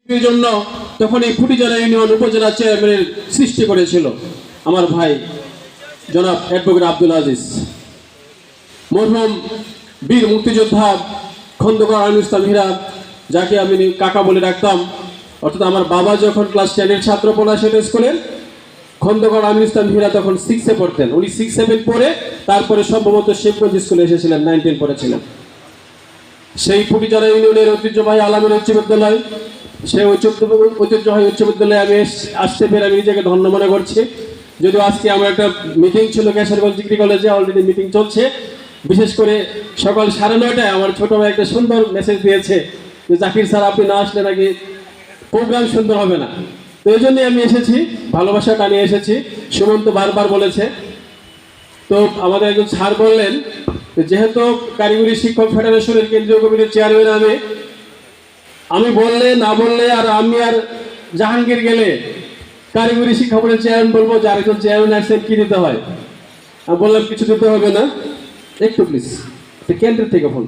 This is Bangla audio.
এই জন্য তখন এই ফুটিজলা ইউনিয়ন উপজেলা চেয়ারম্যানের সৃষ্টি করেছিল আমার ভাই জনাব অ্যাডভোকেট আব্দুল আজিজ। মরহুম বীর মুক্তিযোদ্ধা খন্দকার আমিনুল ইসলাম হীরা, যাকে আমি কাকা বলে ডাকতাম, অর্থাৎ আমার বাবা যখন ক্লাস 10-এর ছাত্র পলাশিয়া স্কুলের, খন্দকার আমিনুল ইসলাম হীরা তখন 6-এ পড়তেন। উনি 6-7 পড়ে তারপরে সম্ভবত শিবগঞ্জ স্কুলে এসেছিলেন, 9-10 পড়েছিলেন। সেই ফুটিজলা ইউনিয়নের ঐতিহ্যবাহী আলামিন উচ্চ বিদ্যালয়, সেই ঐতিহ্যবাহী উচ্চ বিদ্যালয়ে আমি আসতে পেরে আমি নিজেকে ধন্য মনে করছি। যদিও আজকে আমার একটা মিটিং ছিল কেশরগঞ্জ ডিগ্রি কলেজে, অলরেডি মিটিং চলছে। বিশেষ করে সকাল 9:30টায় আমার ছোট ভাই একটা সুন্দর মেসেজ দিয়েছে যে জাকির স্যার আপনি না আসলে নাকি প্রোগ্রাম সুন্দর হবে না। তো এই জন্যই আমি এসেছি, ভালোবাসাটা নিয়ে এসেছি। সুমন্ত বারবার বলেছে, তো আমাদের একজন স্যার বললেন যেহেতু কারিগরি শিক্ষক ফেডারেশনের কেন্দ্রীয় কমিটির চেয়ারম্যান আমি বললে না বললে আর আমি আর জাহাঙ্গীর গেলে কারিগরি শিক্ষা বোর্ডের চেয়ারম্যান বলবো যে আরেকজন চেয়ারম্যান আসছেন, কি দিতে হয়? আমি বললাম কিছু দিতে হবে না, একটু প্লিজ কেন্দ্র থেকে ফোন।